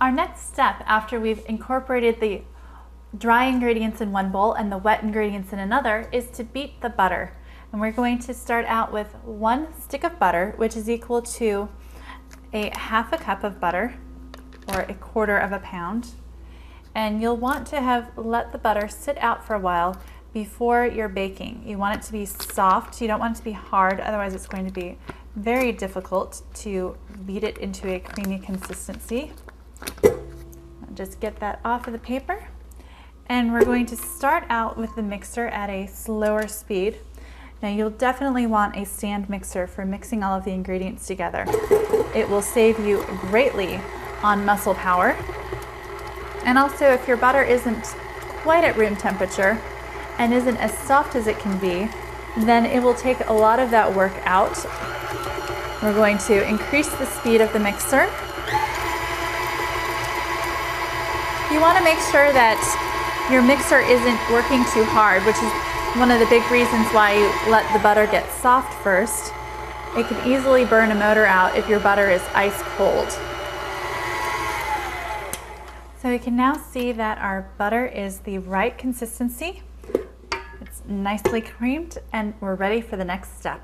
Our next step, after we've incorporated the dry ingredients in one bowl and the wet ingredients in another, is to beat the butter. And we're going to start out with 1 stick of butter, which is equal to a half a cup of butter, or a 1/4 pound. And you'll want to have let the butter sit out for a while before you're baking. You want it to be soft, you don't want it to be hard, otherwise it's going to be very difficult to beat it into a creamy consistency. Just get that off of the paper. And we're going to start out with the mixer at a slower speed. Now you'll definitely want a stand mixer for mixing all of the ingredients together. It will save you greatly on muscle power. And also, if your butter isn't quite at room temperature and isn't as soft as it can be, then it will take a lot of that work out. We're going to increase the speed of the mixer. You want to make sure that your mixer isn't working too hard, which is one of the big reasons why you let the butter get soft first. It can easily burn a motor out if your butter is ice cold. So we can now see that our butter is the right consistency. It's nicely creamed and we're ready for the next step.